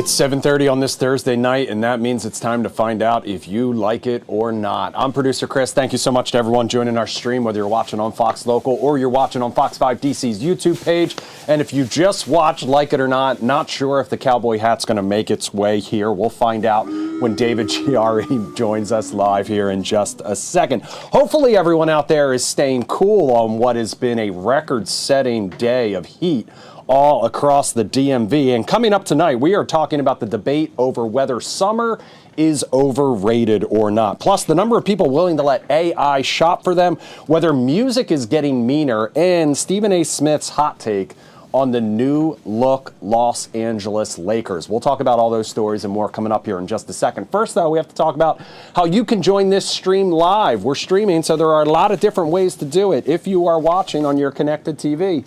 It's 7:30 on this Thursday night, and that means it's time to find out if you like it or not. I'm producer Chris. Thank you so much to everyone joining our stream, whether you're watching on Fox Local or you're watching on Fox 5 DC's YouTube page. And if you just watched, like it or not sure if the cowboy hat's going to make its way here. We'll find out when David Chiari joins us live here in just a second. Hopefully everyone out there is staying cool on what has been a record-setting day of heat all across the DMV. And coming up tonight, we are talking about the debate over whether summer is overrated or not. Plus, the number of people willing to let AI shop for them, whether music is getting meaner, and Stephen A. Smith's hot take on the new look Los Angeles Lakers. We'll talk about all those stories and more coming up here in just a second. First, though, we have to talk about how you can join this stream live. We're streaming, so there are a lot of different ways to do it. If you are watching on your connected TV,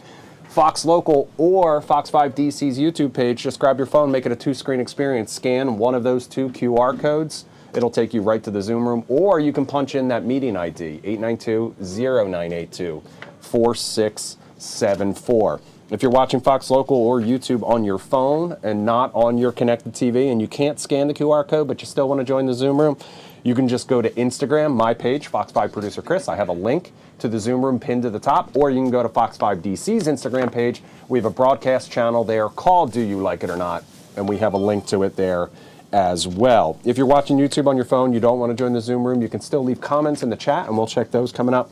Fox Local or Fox 5 DC's YouTube page, just grab your phone, make it a two-screen experience. Scan one of those two QR codes. It'll take you right to the Zoom room, or you can punch in that meeting ID, 892-0982-4674. If you're watching Fox Local or YouTube on your phone and not on your connected TV and you can't scan the QR code but you still want to join the Zoom room, you can just go to Instagram, my page, Fox 5 Producer Chris. I have a link to the Zoom room pinned to the top, or you can go to Fox 5 DC's Instagram page. We have a broadcast channel there called Do You Like It or Not, and we have a link to it there as well. If you're watching YouTube on your phone, you don't want to join the Zoom room, you can still leave comments in the chat, and we'll check those coming up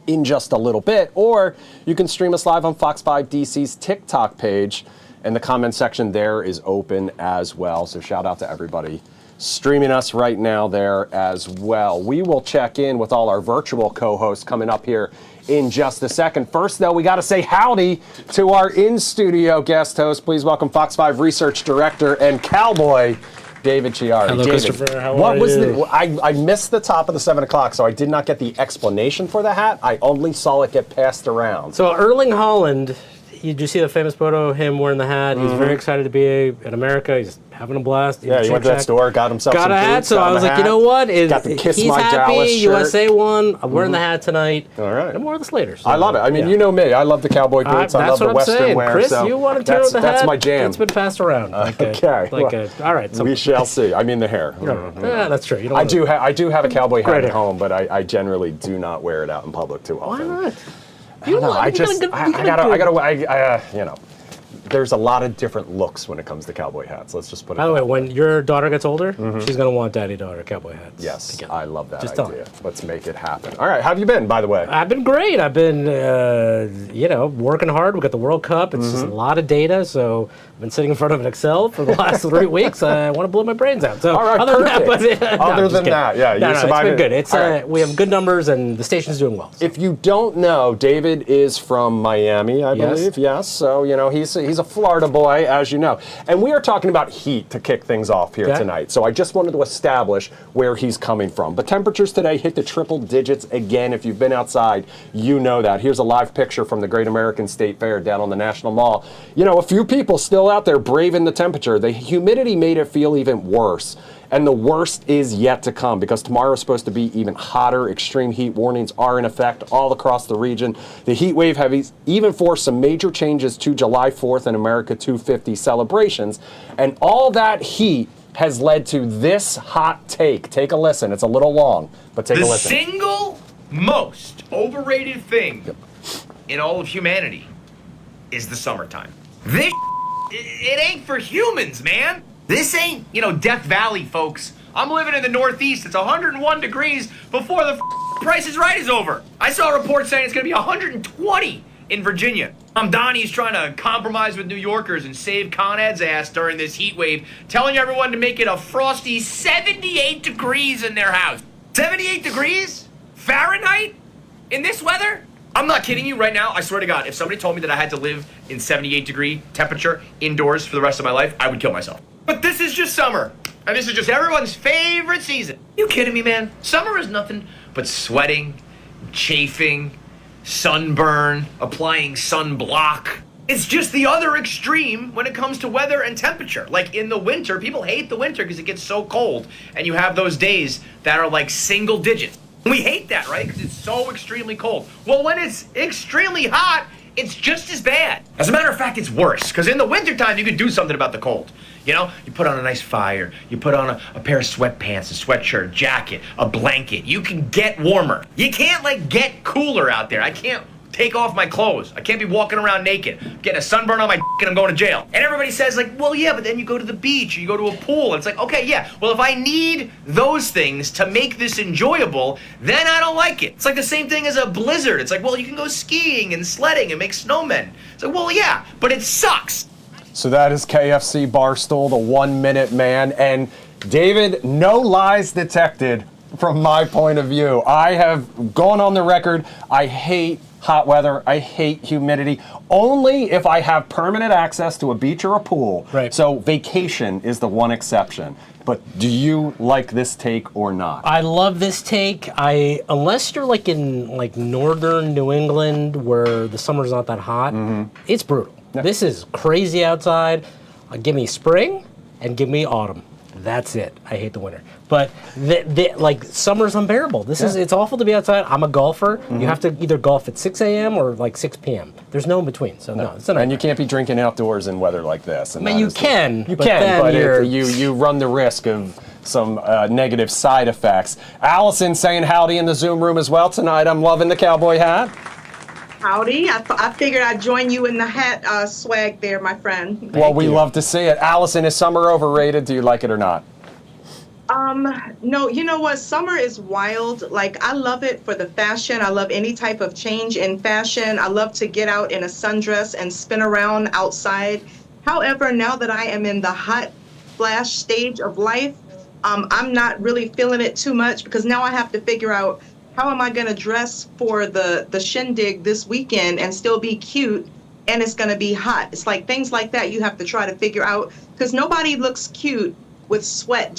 in just a little bit. Or you can stream us live on Fox 5 DC's TikTok page, and the comment section there is open as well. So shout out to everybody streaming us right now there as well. We will check in with all our virtual co-hosts coming up here in just a second. First, though, we got to say howdy to our in-studio guest host. Please welcome Fox 5 Research Director and Cowboy, David Chiari. Hello, David, Christopher. How are you? I missed the top of the 7 o'clock, so I did not get the explanation for the hat. I only saw it get passed around. So Erling Haaland, did you see the famous photo of him wearing the hat? He's very excited to be in America. He's having a blast. Yeah, he went to that store, got himself some a hat. boots, So I was like, you know what? Got the Kiss he's My happy. Dallas shirt. USA won. I'm wearing the hat tonight. All right. And more of this later. So, I love it. I mean, you know me. I love the cowboy boots. I love the Western wear. Chris, so you want to tear with the hat? That's my jam. It's been passed around. Okay. All right. So we shall see. I mean, the hair. Yeah, that's true. I do have a cowboy hat at home, but I generally do not wear it out in public too often. Why not? You know, there's a lot of different looks when it comes to cowboy hats. Let's just put it. By the way, when your daughter gets older, she's gonna want daddy-daughter cowboy hats. Yes, together. I love that Just idea. Let's make it happen. All right, how have you been, by the way? I've been great. I've been, working hard. We got the World Cup. It's just a lot of data, so I've been sitting in front of an Excel for the last 3 weeks. I want to blow my brains out. So all right, other perfect. than that, you're surviving. It's been good. It's we have good numbers, and the station's doing well. So. If you don't know, David is from Miami, I believe. Yes. So he's a Florida boy, as you know. And we are talking about heat to kick things off here tonight. So I just wanted to establish where he's coming from. But temperatures today hit the triple digits again. If you've been outside, you know that. Here's a live picture from the Great American State Fair down on the National Mall. A few people still out there braving the temperature. The humidity made it feel even worse. And the worst is yet to come, because tomorrow is supposed to be even hotter. Extreme heat warnings are in effect all across the region. The heat wave has even forced some major changes to July 4th and America 250 celebrations. And all that heat has led to this hot take. Take a listen. It's a little long, but take a listen. The single most overrated thing in all of humanity is the summertime. This it ain't for humans, man. This ain't, Death Valley, folks. I'm living in the Northeast. It's 101 degrees before the Price is Right is over. I saw a report saying it's going to be 120 in Virginia. Donnie's trying to compromise with New Yorkers and save Con Ed's ass during this heat wave, telling everyone to make it a frosty 78 degrees in their house. 78 degrees? Fahrenheit? In this weather? I'm not kidding you right now. I swear to God, if somebody told me that I had to live in 78 degree temperature indoors for the rest of my life, I would kill myself. But this is just summer. And this is just everyone's favorite season. You kidding me, man? Summer is nothing but sweating, chafing, sunburn, applying sunblock. It's just the other extreme when it comes to weather and temperature. Like in the winter, people hate the winter because it gets so cold. And you have those days that are like single digits. We hate that, right? Because it's so extremely cold. Well, when it's extremely hot, it's just as bad. As a matter of fact, it's worse, because in the wintertime, you can do something about the cold. You know, you put on a nice fire, you put on a pair of sweatpants, a sweatshirt, jacket, a blanket. You can get warmer. You can't, like, get cooler out there. I can't take off my clothes. I can't be walking around naked, getting a sunburn on my and I'm going to jail. And everybody says, like, well, yeah, but then you go to the beach, or you go to a pool. It's like, okay, yeah, well, if I need those things to make this enjoyable, then I don't like it. It's like the same thing as a blizzard. It's like, well, you can go skiing and sledding and make snowmen. It's like, well, yeah, but it sucks. So that is KFC Barstool, the 1 minute man. And David, no lies detected from my point of view. I have gone on the record. I hate hot weather. I hate humidity. Only if I have permanent access to a beach or a pool. Right. So vacation is the one exception. But do you like this take or not? I love this take. Unless you're like in like northern New England where the summer's not that hot, it's brutal. Yeah. This is crazy outside. Give me spring and give me autumn. That's it. I hate the winter. But like summer's unbearable. It's awful to be outside. I'm a golfer. You have to either golf at 6 a.m. or like 6 p.m. There's no in between. So no, it's not. And you can't be drinking outdoors in weather like this. And I mean, you can, but then you run the risk of some negative side effects. Allison saying howdy in the Zoom room as well tonight. I'm loving the cowboy hat. Howdy. I figured I'd join you in the hat swag there, my friend. Well, we love to see it. Allison, is summer overrated? Do you like it or not? No, you know what? Summer is wild. Like, I love it for the fashion. I love any type of change in fashion. I love to get out in a sundress and spin around outside. However, now that I am in the hot flash stage of life, I'm not really feeling it too much because now I have to figure out how am I going to dress for the shindig this weekend and still be cute, and it's going to be hot. It's like things like that you have to try to figure out because nobody looks cute with sweat,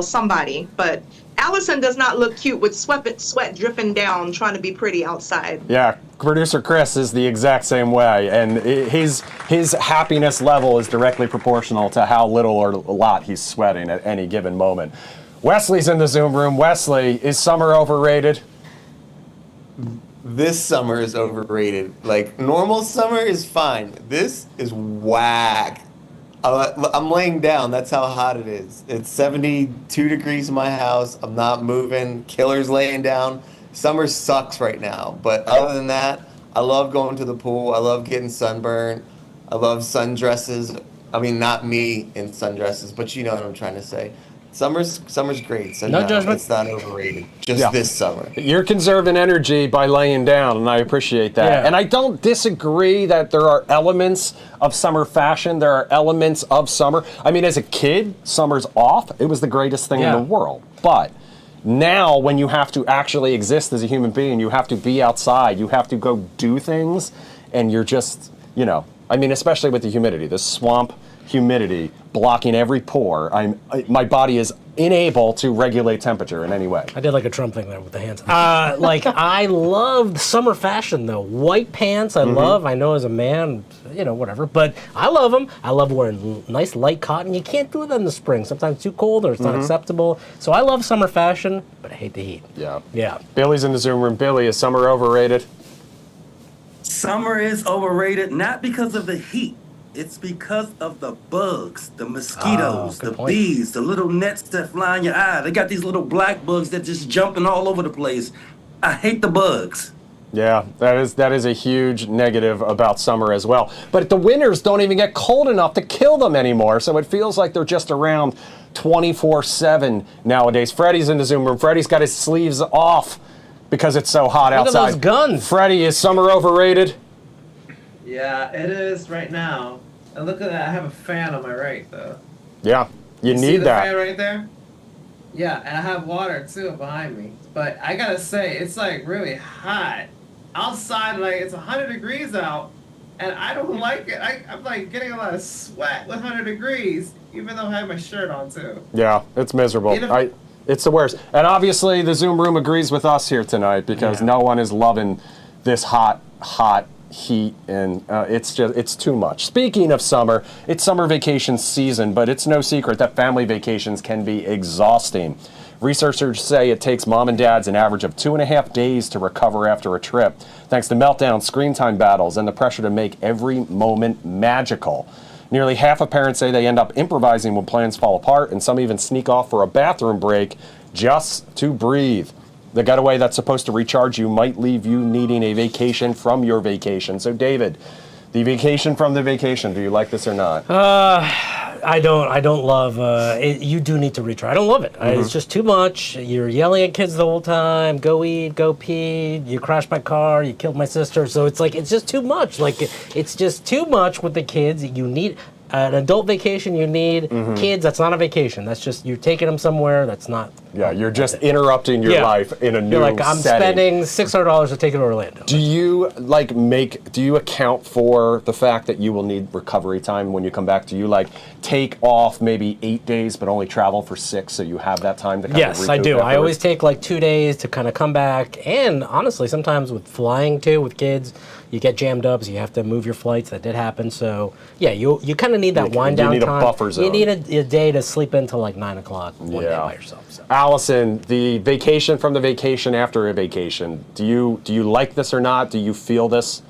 somebody, but Allison does not look cute with sweat dripping down trying to be pretty outside. Yeah, producer Chris is the exact same way, and his happiness level is directly proportional to how little or a lot he's sweating at any given moment. Wesley's in the Zoom room. Wesley, is summer overrated? This summer is overrated. Like, normal summer is fine. This is whack. I'm laying down. That's how hot it is. It's 72 degrees in my house. I'm not moving. Killer's laying down. Summer sucks right now. But other than that, I love going to the pool. I love getting sunburned. I love sundresses. I mean, not me in sundresses, but you know what I'm trying to say. Summer's great. So No judgment. It's not overrated. Just this summer. You're conserving energy by laying down, and I appreciate that. Yeah. And I don't disagree that there are elements of summer fashion. There are elements of summer. I mean, as a kid, summer's off. It was the greatest thing in the world. But now, when you have to actually exist as a human being, you have to be outside, you have to go do things, and you're just, I mean, especially with the humidity, the swamp humidity blocking every pore. My body is unable to regulate temperature in any way. I did like a Trump thing there with the hands. I love summer fashion though. White pants, I love. I know as a man, whatever. But I love them. I love wearing nice light cotton. You can't do that in the spring. Sometimes it's too cold or it's not acceptable. So I love summer fashion, but I hate the heat. Yeah. Billy's in the Zoom room. Billy, is summer overrated? Summer is overrated, not because of the heat. It's because of the bugs, the mosquitoes, the bees, the little nets that fly in your eye. They got these little black bugs that just jumping all over the place. I hate the bugs. Yeah, that is a huge negative about summer as well. But the winters don't even get cold enough to kill them anymore, so it feels like they're just around 24/7 nowadays. Freddie's in the Zoom room. Freddie's got his sleeves off because it's so hot outside. Look at those guns. Freddie, is summer overrated? Yeah, it is right now. And look at that, I have a fan on my right, though. Yeah, you See need the that. fan right there? Yeah, and I have water, too, behind me. But I gotta say, it's, like, really hot. Outside, like, it's 100 degrees out, and I don't like it. I'm, like, getting a lot of sweat with 100 degrees, even though I have my shirt on, too. Yeah, it's miserable. It's the worst. And obviously, the Zoom room agrees with us here tonight because no one is loving this hot heat, and it's too much. Speaking of summer, it's summer vacation season, but it's no secret that family vacations can be exhausting. Researchers say it takes mom and dads an average of 2.5 days to recover after a trip, thanks to meltdowns, screen time battles, and the pressure to make every moment magical. Nearly half of parents say they end up improvising when plans fall apart, and some even sneak off for a bathroom break just to breathe. The getaway that's supposed to recharge you might leave you needing a vacation from your vacation. So, David, the vacation from the vacation, do you like this or not? I don't love it. You do need to retry. I don't love it. It's just too much. You're yelling at kids the whole time. Go eat, go pee. You crashed my car. You killed my sister. So it's like, it's just too much. Like, it's just too much with the kids. You need an adult vacation. You need kids. That's not a vacation. That's just, you're taking them somewhere. That's not. Yeah, you're just interrupting your life in a new You're like, I'm setting. spending $600 to take it to Orlando. Do you do you account for the fact that you will need recovery time when you come back? Do you like take off maybe 8 days but only travel for 6 so you have that time to kind of Yes, I do. I always take like 2 days to kind of come back. And honestly, sometimes with flying too, with kids, you get jammed up, so you have to move your flights. That did happen. So yeah, you kind of need that wind down time. You need a buffer zone. You need a day to sleep until like 9 o'clock one day by yourself. So. Allison, the vacation from the vacation after a vacation, do you like this or not? Do you feel this?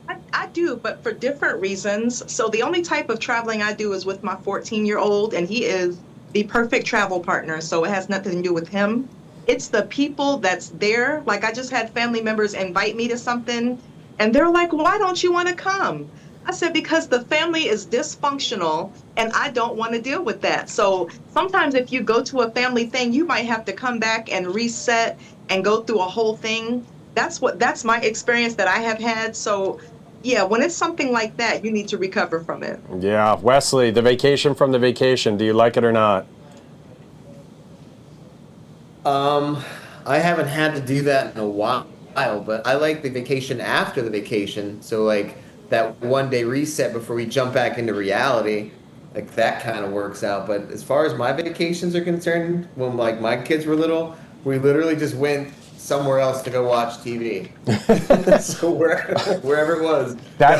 I do, but for different reasons. So the only type of traveling I do is with my 14-year-old, and he is the perfect travel partner. So it has nothing to do with him. It's the people that's there. Like, I just had family members invite me to something, and they're like, why don't you want to come? I said, because the family is dysfunctional and I don't want to deal with that. So sometimes if you go to a family thing, you might have to come back and reset and go through a whole thing. That's my experience that I have had. So yeah, when it's something like that, you need to recover from it. Yeah. Wesley, the vacation from the vacation, do you like it or not? I haven't had to do that in a while, but I like the vacation after the vacation. So like that 1 day reset before we jump back into reality, like that kind of works out. But as far as my vacations are concerned, when like my kids were little, we literally just went somewhere else to go watch TV. So wherever it was. That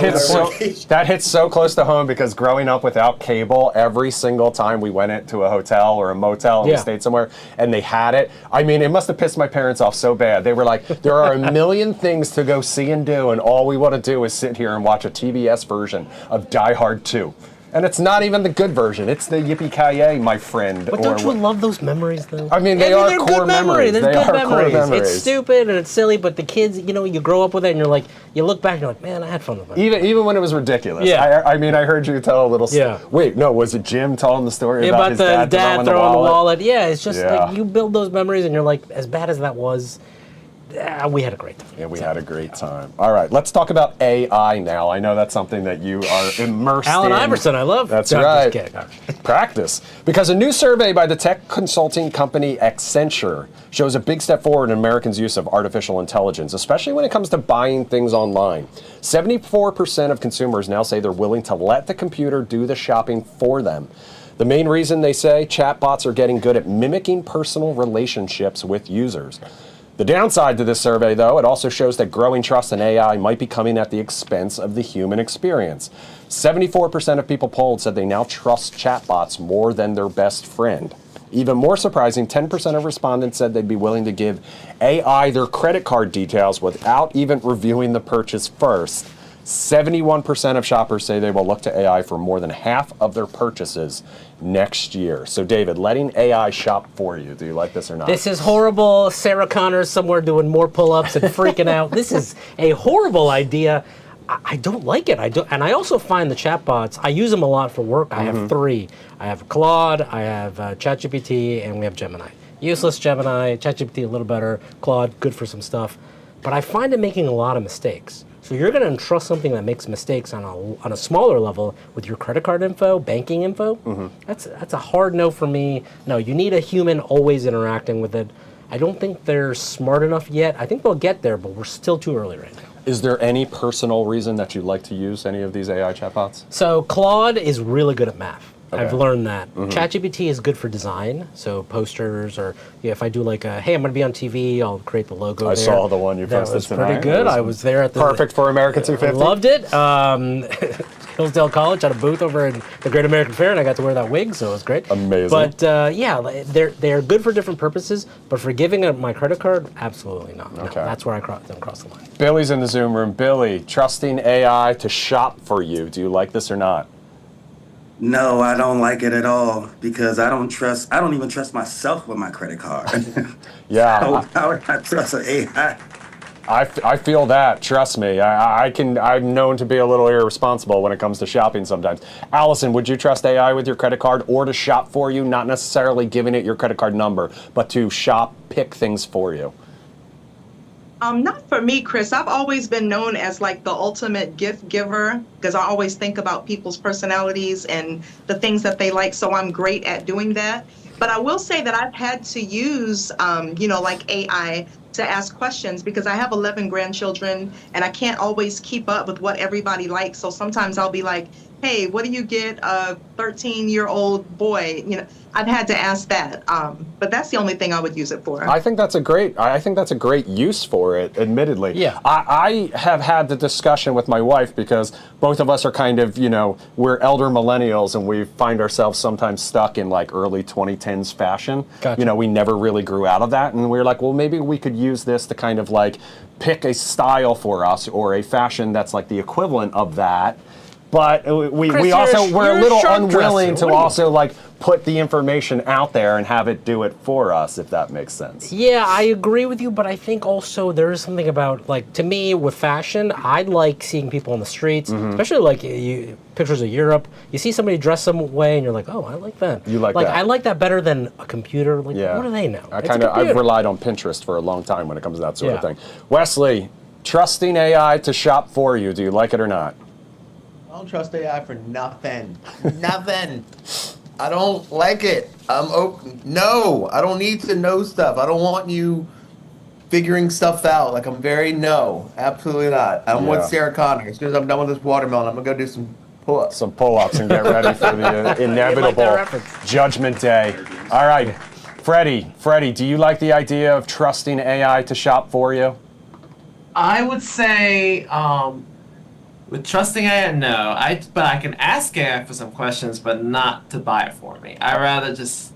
hits so close to home, because growing up without cable, every single time we went into a hotel or a motel and we stayed somewhere and they had it, I mean, it must have pissed my parents off so bad. They were like, there are a million things to go see and do, and all we want to do is sit here and watch a TBS version of Die Hard 2. And it's not even the good version. It's the Yippee-Ki-Yay, my friend. But don't you love those memories, though? I mean, they are core memories. They are core memories. It's stupid and it's silly, but the kids, you grow up with it, and you're like, you look back and you're like, man, I had fun with it. Even when it was ridiculous. Yeah. I mean, I heard you tell a little story. Wait, no, was it Jim telling the story about his dad throwing the wallet? Yeah, it's just like, you build those memories, and you're like, as bad as that was, we had a great time. Yeah, we had a great time. All right, let's talk about AI now. I know that's something that you are immersed in. Allen Iverson, I love. That's right. Practice. Because a new survey by the tech consulting company Accenture shows a big step forward in Americans' use of artificial intelligence, especially when it comes to buying things online. 74% of consumers now say they're willing to let the computer do the shopping for them. The main reason, they say, chatbots are getting good at mimicking personal relationships with users. The downside to this survey, though, it also shows that growing trust in AI might be coming at the expense of the human experience. 74% of people polled said they now trust chatbots more than their best friend. Even more surprising, 10% of respondents said they'd be willing to give AI their credit card details without even reviewing the purchase first. 71% of shoppers say they will look to AI for more than half of their purchases next year. So, David, letting AI shop for you, do you like this or not? This is horrible. Sarah Connor's somewhere doing more pull-ups and freaking out. This is a horrible idea. I don't like it. And I also find the chatbots, I use them a lot for work. I have 3. I have Claude, I have ChatGPT, and we have Gemini. Useless Gemini, ChatGPT a little better, Claude good for some stuff. But I find it making a lot of mistakes. So you're going to entrust something that makes mistakes on a smaller level with your credit card info, banking info. That's a hard no for me. No, you need a human always interacting with it. I don't think they're smart enough yet. I think they'll get there, but we're still too early right now. Is there any personal reason that you'd like to use any of these AI chatbots? So Claude is really good at math. Okay. I've learned that. ChatGPT is good for design, so posters, or if I do like a, hey, I'm going to be on TV, I'll create the logo I saw the one you posted tonight. That was pretty good. I was there at the... Perfect for America 250. I loved it. Hillsdale College, had a booth over in the Great American Fair, and I got to wear that wig, so it was great. Amazing. But yeah, they're good for different purposes, but for giving up my credit card, absolutely not. No, Okay. that's where I don't cross the line. Billy's in the Zoom room. Billy, trusting AI to shop for you. Do you like this or not? No, I don't like it at all because I don't even trust myself with my credit card. Yeah. How would I trust an AI? I feel that. Trust me. I'm known to be a little irresponsible when it comes to shopping sometimes. Allison, would you trust AI with your credit card or to shop for you? Not necessarily giving it your credit card number, but to pick things for you. Not for me, Chris. I've always been known as like the ultimate gift giver because I always think about people's personalities and the things that they like. So I'm great at doing that. But I will say that I've had to use, like AI to ask questions because I have 11 grandchildren and I can't always keep up with what everybody likes. So sometimes I'll be like, hey, what do you get a 13-year-old boy? I've had to ask that. But that's the only thing I would use it for. I think that's a great use for it, admittedly. Yeah. I have had the discussion with my wife because both of us are kind of, we're elder millennials and we find ourselves sometimes stuck in like early 2010s fashion. Gotcha. We never really grew out of that. And we were like, well, maybe we could use this to kind of like pick a style for us or a fashion that's like the equivalent of that. But Chris, we're you're a little sharp unwilling dresser. to also like put the information out there and have it do it for us, if that makes sense. Yeah, I agree with you, but I think also there is something about, like, to me, with fashion, I like seeing people on the streets, especially like pictures of Europe. You see somebody dressed some way, and you're like, oh, I like that. You like that. I like that better than a computer. Like, Yeah. what do they know? I've relied on Pinterest for a long time when it comes to that sort of Yeah. thing. Wesley, trusting AI to shop for you, do you like it or not? I don't trust AI for nothing. Nothing. I don't like it. No, I don't need to know stuff. I don't want you figuring stuff out. Like, I'm very no. Absolutely not. I'm with Sarah Connor. As soon as I'm done with this watermelon, I'm going to go do some pull-ups. Some pull-ups and get ready for the inevitable Judgment Day. All right, Freddie, do you like the idea of trusting AI to shop for you? I would say, with trusting AI, no. But I can ask AI for some questions, but not to buy it for me. I rather just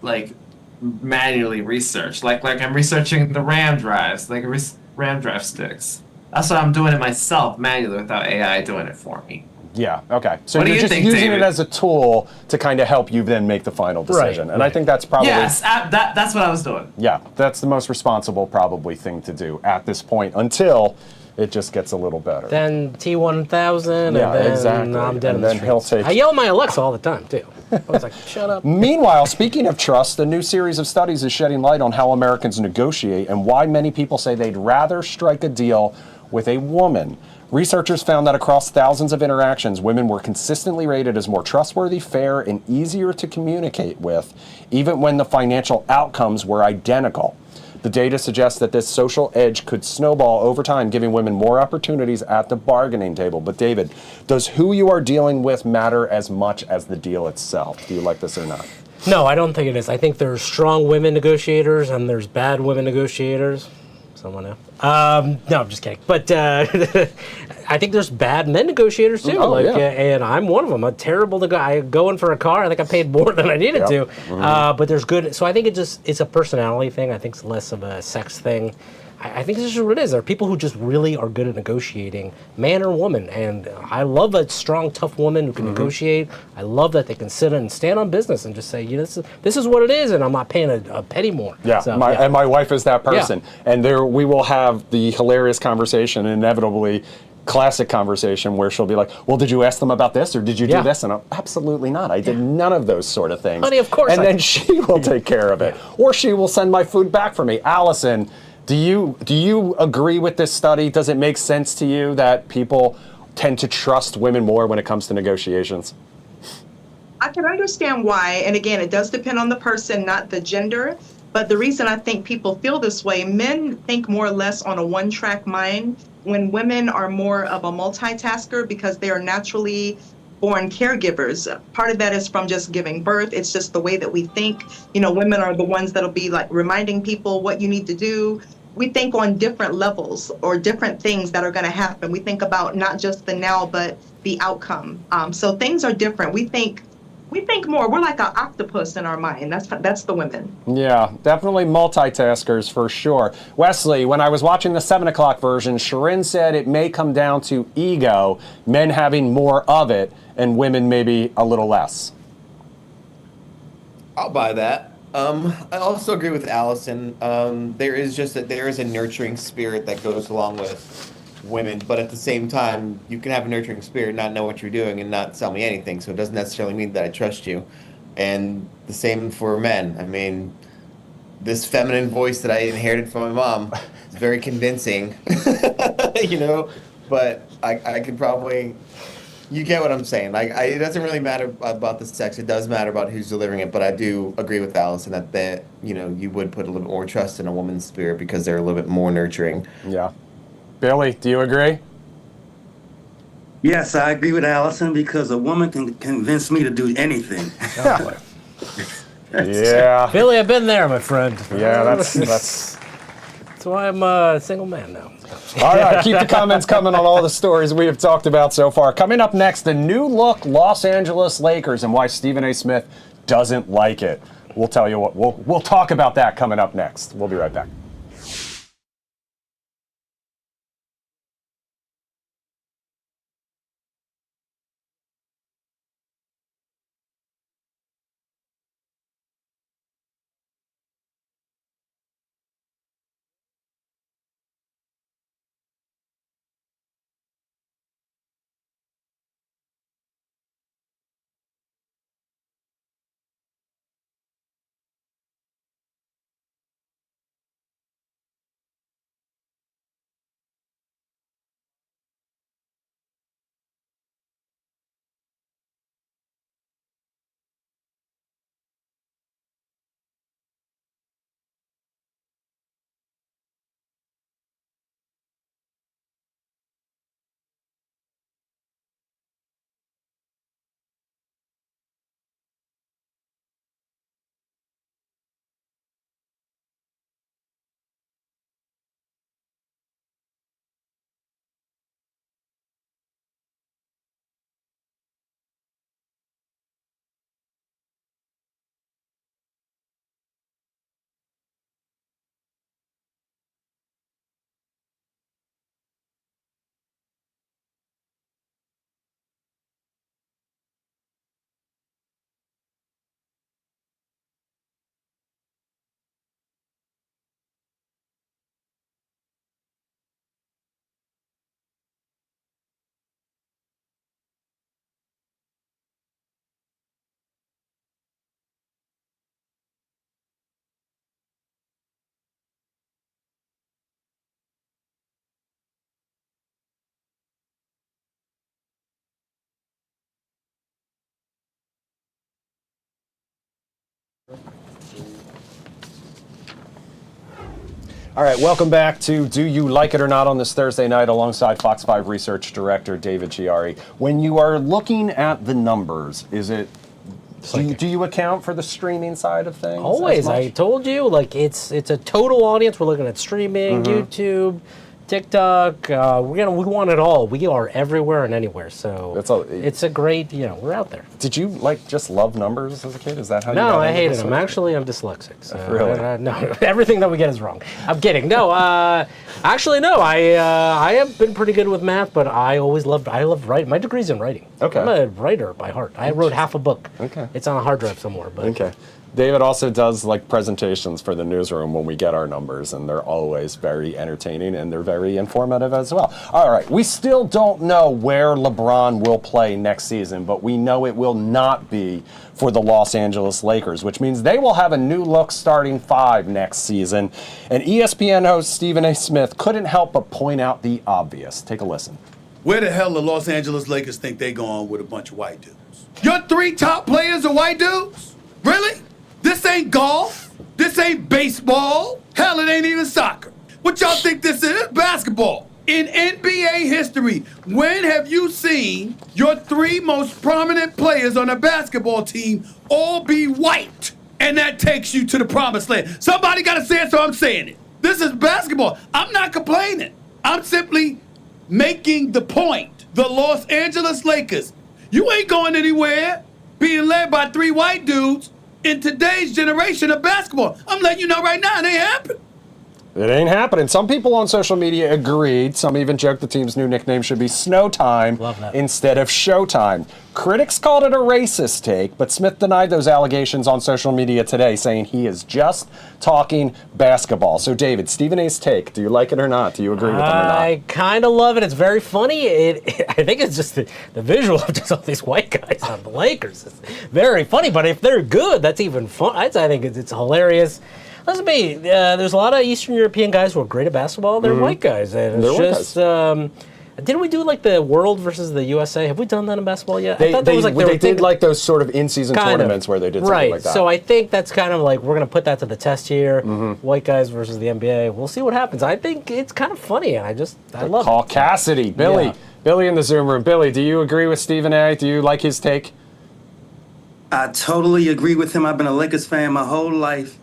manually research. Like I'm researching the RAM drives, RAM drive sticks. That's what I'm doing it myself manually without AI doing it for me. Yeah, okay. So What do you're you just think, using David? it as a tool to kind of help you then make the final decision. And I think that's probably... Yes, that's what I was doing. Yeah, that's the most responsible probably thing to do at this point until it just gets a little better. Then T1000, Yeah, and then exactly. I'm dead And in the then he'll streets. take- I yell at my Alexa all the time, too. I was like, shut up. Meanwhile, speaking of trust, a new series of studies is shedding light on how Americans negotiate and why many people say they'd rather strike a deal with a woman. Researchers found that across thousands of interactions, women were consistently rated as more trustworthy, fair, and easier to communicate with, even when the financial outcomes were identical. The data suggests that this social edge could snowball over time, giving women more opportunities at the bargaining table. But David, does who you are dealing with matter as much as the deal itself? Do you like this or not? No, I don't think it is. I think there's strong women negotiators and there's bad women negotiators. Someone know? No, I'm just kidding. But I think there's bad men negotiators too. Oh, yeah. And I'm one of them. I'm terrible to go. I go in for a car. I think I paid more than I needed to. But there's good. So I think it's a personality thing. I think it's less of a sex thing. I think this is what it is. There are people who just really are good at negotiating, man or woman. And I love a strong, tough woman who can negotiate. I love that they can sit and stand on business and just say, this is what it is, and I'm not paying a penny more. Yeah, So, and my wife is that person. And there we will have the hilarious conversation, inevitably classic conversation, where she'll be like, well, did you ask them about this or did you do this? And I'm, absolutely not. I did none of those sort of things. Honey, of course And I then did. she will take care of it. Or she will send my food back for me. Allison, do you agree with this study? Does it make sense to you that people tend to trust women more when it comes to negotiations? I can understand why. And again, it does depend on the person, not the gender. But the reason I think people feel this way, men think more or less on a one-track mind, when women are more of a multitasker because they are naturally born caregivers. Part of that is from just giving birth. It's just the way that we think. Women are the ones that'll be like reminding people what you need to do. We think on different levels or different things that are going to happen. We think about not just the now, but the outcome. So things are different. We think more. We're like an octopus in our mind. That's the women. Yeah, definitely multitaskers for sure. Wesley, when I was watching the 7 o'clock version, Sharon said it may come down to ego, men having more of it and women maybe a little less. I'll buy that. I also agree with Allison. There is a nurturing spirit that goes along with women, but at the same time, you can have a nurturing spirit, not know what you're doing, and not tell me anything. So it doesn't necessarily mean that I trust you. And the same for men. I mean, this feminine voice that I inherited from my mom is very convincing, you know. But I could probably, you get what I'm saying. It doesn't really matter about the sex. It does matter about who's delivering it. But I do agree with Allison that you would put a little bit more trust in a woman's spirit because they're a little bit more nurturing. Yeah. Billy, do you agree? Yes, I agree with Allison because a woman can convince me to do anything. Yeah. Billy, I've been there, my friend. Yeah, that's why I'm a single man now. All right, keep the comments coming on all the stories we have talked about so far. Coming up next, the new look Los Angeles Lakers and why Stephen A. Smith doesn't like it. We'll tell you what. We'll talk about that coming up next. We'll be right back. All right, welcome back to Do You Like It or Not on this Thursday night alongside Fox 5 Research Director David Chiari. When you are looking at the numbers, is it do you account for the streaming side of things? Always. I told you, like it's a total audience. We're looking at streaming, YouTube, TikTok. We want it all. We are everywhere and anywhere. So it's a great, we're out there. Did you just love numbers as a kid? Is that how you No, got I into hated this? them. Actually, I'm dyslexic. So Really? no, everything that we get is wrong. I'm kidding. No, actually, no. I have been pretty good with math, but I loved writing. My degree's in writing. Okay. I'm a writer by heart. I wrote half a book. Okay. It's on a hard drive somewhere. But Okay. David also does presentations for the newsroom when we get our numbers, and they're always very entertaining and they're very informative as well. All right, we still don't know where LeBron will play next season, but we know it will not be for the Los Angeles Lakers, which means they will have a new look starting five next season. And ESPN host Stephen A. Smith couldn't help but point out the obvious. Take a listen. Where the hell the Los Angeles Lakers think they going with a bunch of white dudes? Your three top players are white dudes? Really? This ain't golf. This ain't baseball. Hell, it ain't even soccer. What y'all think this is? Basketball. In NBA history, when have you seen your three most prominent players on a basketball team all be white? And that takes you to the promised land. Somebody got to say it, so I'm saying it. This is basketball. I'm not complaining. I'm simply making the point the Los Angeles Lakers. You ain't going anywhere being led by 3 white dudes in today's generation of basketball. I'm letting you know right now, it ain't happening. It ain't happening. Some people on social media agreed. Some even joked the team's new nickname should be Snow Time instead of Showtime. Critics called it a racist take, but Smith denied those allegations on social media today, saying he is just talking basketball. So, David, Stephen A's take, do you like it or not? Do you agree with him or not? I kind of love it. It's very funny. I think it's just the visual of just all these white guys on the Lakers. It's very funny, but if they're good, that's even fun. I think it's hilarious. Listen to me, there's a lot of Eastern European guys who are great at basketball. They're white guys. And it's just, didn't we do like the World versus the USA? Have we done that in basketball yet? They did like those sort of in-season tournaments where they did something like that. So I think that's kind of like, we're going to put that to the test here. White guys versus the NBA. We'll see what happens. I think it's kind of funny, and I love it. Call Cassidy. Billy. Yeah. Billy in the Zoom room. Billy, do you agree with Stephen A? Do you like his take? I totally agree with him. I've been a Lakers fan my whole life.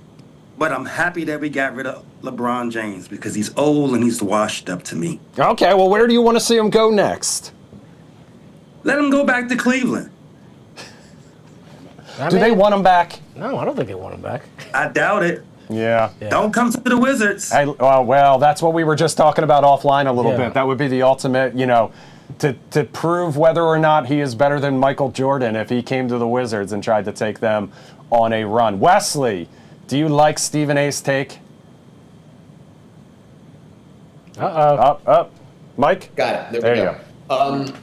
But I'm happy that we got rid of LeBron James because he's old and he's washed up to me. Okay, well, where do you want to see him go next? Let him go back to Cleveland. Do they want him back? No, I don't think they want him back. I doubt it. Yeah. Don't come to the Wizards. Well, that's what we were just talking about offline a little bit. That would be the ultimate, to prove whether or not he is better than Michael Jordan if he came to the Wizards and tried to take them on a run. Wesley, do you like Stephen A's take? Up. Mike? Got it. There we go.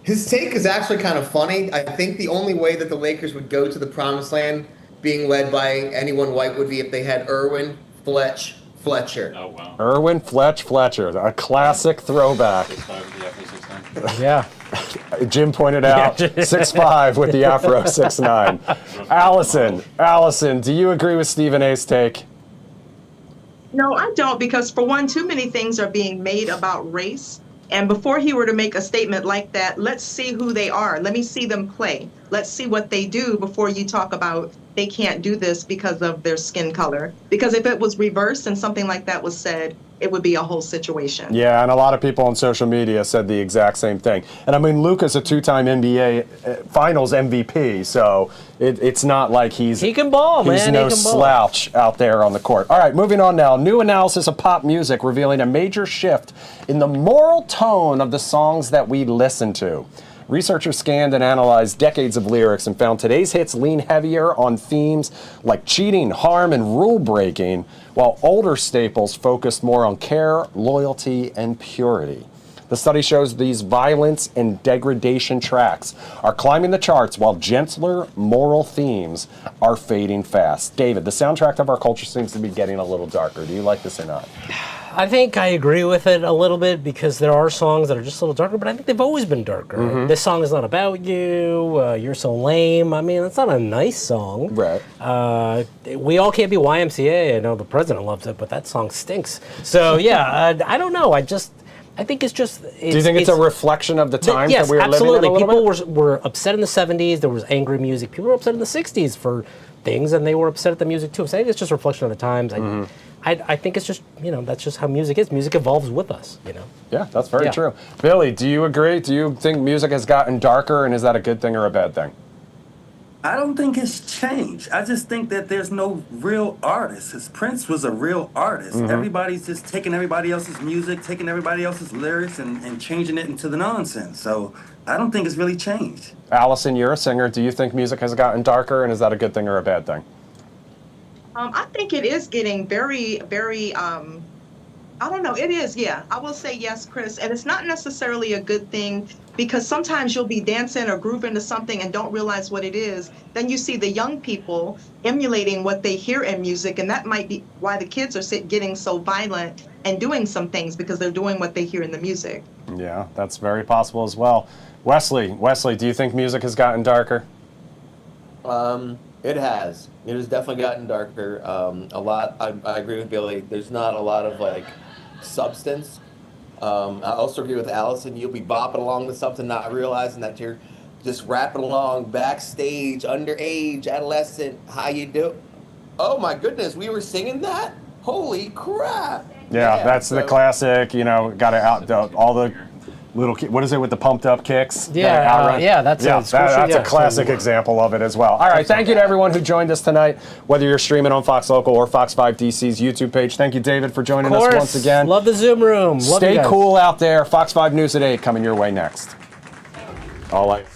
His take is actually kind of funny. I think the only way that the Lakers would go to the promised land being led by anyone white would be if they had Irwin Fletcher. Oh, wow. Irwin Fletcher, a classic throwback. Yeah. Jim pointed out 6'5" with the Afro 6'9". Allison, do you agree with Stephen A's take? No, I don't, because for one, too many things are being made about race. And before he were to make a statement like that, let's see who they are. Let me see them play. Let's see what they do before you talk about they can't do this because of their skin color. Because if it was reversed and something like that was said, it would be a whole situation. Yeah, and a lot of people on social media said the exact same thing. And I mean, Luka's a 2-time NBA Finals MVP, so it's not like he can ball, man. He's no slouch out there on the court. All right, moving on now. New analysis of pop music revealing a major shift in the moral tone of the songs that we listen to. Researchers scanned and analyzed decades of lyrics and found today's hits lean heavier on themes like cheating, harm, and rule breaking, while older staples focused more on care, loyalty, and purity. The study shows these violence and degradation tracks are climbing the charts while gentler moral themes are fading fast. David, the soundtrack of our culture seems to be getting a little darker. Do you like this or not? I think I agree with it a little bit because there are songs that are just a little darker, but I think they've always been darker. This song is not about you. You're so lame. I mean, it's not a nice song. Right. We all can't be YMCA. I know the president loves it, but that song stinks. So yeah, I don't know. I think it's just. Do you think it's a reflection of the times that we were living in a little bit? People were upset in the 70s. There was angry music. People were upset in the 60s for things, and they were upset at the music too. So I think it's just a reflection of the times. I think it's just, that's just how music is. Music evolves with us, Yeah, that's very true. Billy, do you agree? Do you think music has gotten darker, and is that a good thing or a bad thing? I don't think it's changed. I just think that there's no real artist. His Prince was a real artist. Everybody's just taking everybody else's music, taking everybody else's lyrics, and changing it into the nonsense. So I don't think it's really changed. Allison, you're a singer. Do you think music has gotten darker, and is that a good thing or a bad thing? I think it is getting very, very, I don't know. It is, yeah. I will say yes, Chris. And it's not necessarily a good thing because sometimes you'll be dancing or grooving to something and don't realize what it is. Then you see the young people emulating what they hear in music, and that might be why the kids are getting so violent and doing some things because they're doing what they hear in the music. Yeah, that's very possible as well. Wesley, do you think music has gotten darker? It has. It has definitely gotten darker. A lot. I agree with Billy. There's not a lot of substance. I also agree with Allison. You'll be bopping along to something, not realizing that you're just rapping along backstage, underage, adolescent. How you do? Oh my goodness, we were singing that? Holy crap! Yeah, that's the classic. Got to out all the What is it with the pumped up kicks? Yeah, that's a classic example of it as well. All right, thank you to everyone who joined us tonight, whether you're streaming on Fox Local or Fox 5 DC's YouTube page. Thank you, David, for joining us once again. Love the Zoom room. Stay cool out there. Fox 5 News at 8 coming your way next. All right.